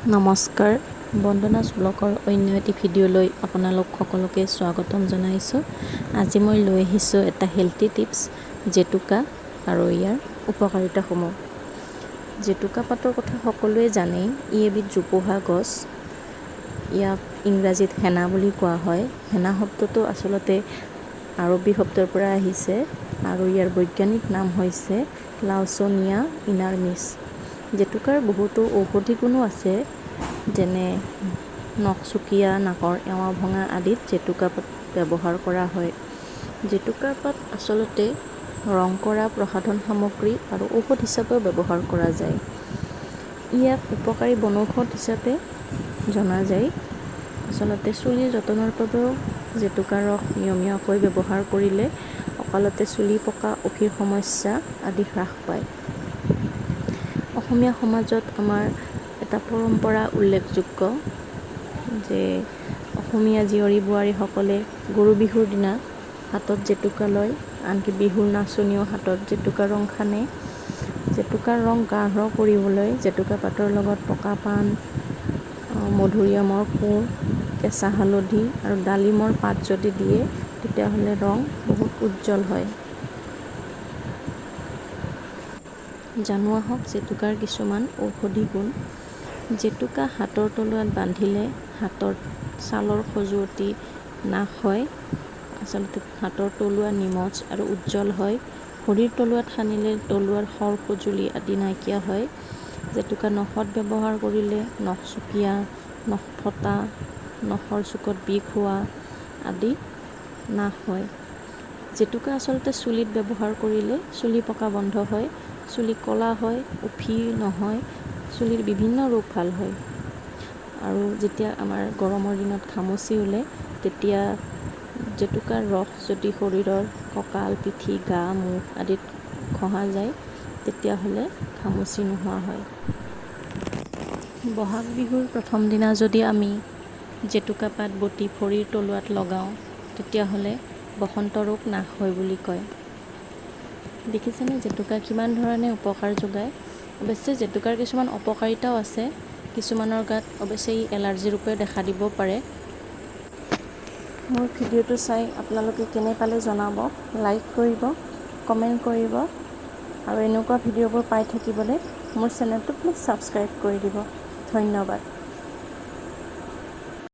নমস্কাৰ, বন্দনাছ ব্লগৰ অন্য এটি ভিডিঅ'লৈ আপোনালোক সকলোকে স্বাগতম জনাইছোঁ। আজি মই লৈ আহিছোঁ এটা হেল্থি টিপছ, জেতুকা আৰু ইয়াৰ উপকাৰিতাসমূহ। জেতুকা পাতৰ কথা সকলোৱে জানেই। ই এবিধ জোপোহা গছ। ইয়াক ইংৰাজীত হেনা বুলি কোৱা হয়। হেনা শব্দটো আচলতে আৰবী শব্দৰ পৰা আহিছে আৰু ইয়াৰ বৈজ্ঞানিক নাম হৈছে লাউচনিয়া ইনাৰ্মিছ। জেতুকাৰ বহুতো ঔষধি গুণো আছে, যেনে নখচুকীয়া, নাকৰ এৱা ভঙা আদিত জেতুকা পাত ব্যৱহাৰ কৰা হয়। জেতুকাৰ পাত আচলতে ৰং কৰা প্ৰসাধন সামগ্ৰী আৰু ঔষধ হিচাপেও ব্যৱহাৰ কৰা যায়। ইয়াক উপকাৰী বনৌষধ হিচাপে জনা যায়। আচলতে চুলিৰ যতনৰ বাবেও জেতুকাৰ ৰস নিয়মীয়াকৈ ব্যৱহাৰ কৰিলে অকালতে চুলি পকা, উফিৰ সমস্যা আদি হ্ৰাস পায়। অসমীয়া সমাজত আমাৰ এটা পৰম্পৰা উল্লেখযোগ্য যে অসমীয়া জীয়ৰী বোৱাৰীসকলে গৰু বিহুৰ দিনা হাতত জেতুকা লয়, আনকি বিহুৰ নাচনীয়েও হাতত জেতুকা ৰং সানে। জেতুকাৰ ৰং গাঢ় কৰিবলৈ জেতুকা পাতৰ লগত পকা পাণ, মধুৰিআমৰ কোঁহ, কেঁচা হালধি আৰু ডালিমৰ পাত যদি দিয়ে তেতিয়াহ'লে ৰং বহুত উজ্জ্বল হয়। জানো আহক জেতুকাৰ কিছুমান ঔষধি গুণ। জেতুকা হাতৰ তলুৱাত বান্ধিলে হাতৰ ছালৰ খজুৱতি নাশ হয়। আচলতে হাতৰ তলুৱা নিমজ আৰু উজ্জ্বল হয়। ভৰিৰ তলুৱাত সানিলে তলুৱাৰ খৰ খজুলি আদি নাইকিয়া হয়। জেতুকা নখত ব্যৱহাৰ কৰিলে নখচুকীয়া, নখ ফটা, নখৰ চুকত বিষ হোৱা আদি নাশ হয়। জেতুকা আচলতে চুলিত ব্যৱহাৰ কৰিলে চুলি পকা বন্ধ হয়, চুলি ক'লা হয়, উফি নহয়, চুলিৰ বিভিন্ন ৰোগ ভাল হয়। আৰু যেতিয়া আমাৰ গৰমৰ দিনত ঘামচি ওলায় তেতিয়া জেতুকাৰ ৰস যদি শৰীৰৰ কঁকাল, পিঠি, গা, মুখ আদিত ঘঁহা যায় তেতিয়াহ'লে ঘামচি নোহোৱা হয়। বহাগ বিহুৰ প্ৰথম দিনা যদি আমি জেতুকা পাত বটি ভৰিৰ তলুৱাত লগাওঁ তেতিয়াহ'লে বসন্ত ৰোগ নাশ হয় বুলি কয়। দেখিছেনে জেতুকা কিমান ধৰণে উপকাৰ যোগায়। অৱশ্যে জেতুকাৰ কিছুমান অপকাৰিতাও আছে। কিছুমানৰ গাত অৱশ্যে ই এলাৰ্জি ৰূপে দেখা দিব পাৰে। মোৰ ভিডিঅ'টো চাই আপোনালোকে কেনে পালে জনাব, লাইক কৰিব, কমেণ্ট কৰিব আৰু এনেকুৱা ভিডিঅ'বোৰ পাই থাকিবলৈ মোৰ চেনেলটো প্লিজ ছাবস্ক্ৰাইব কৰি দিব। ধন্যবাদ।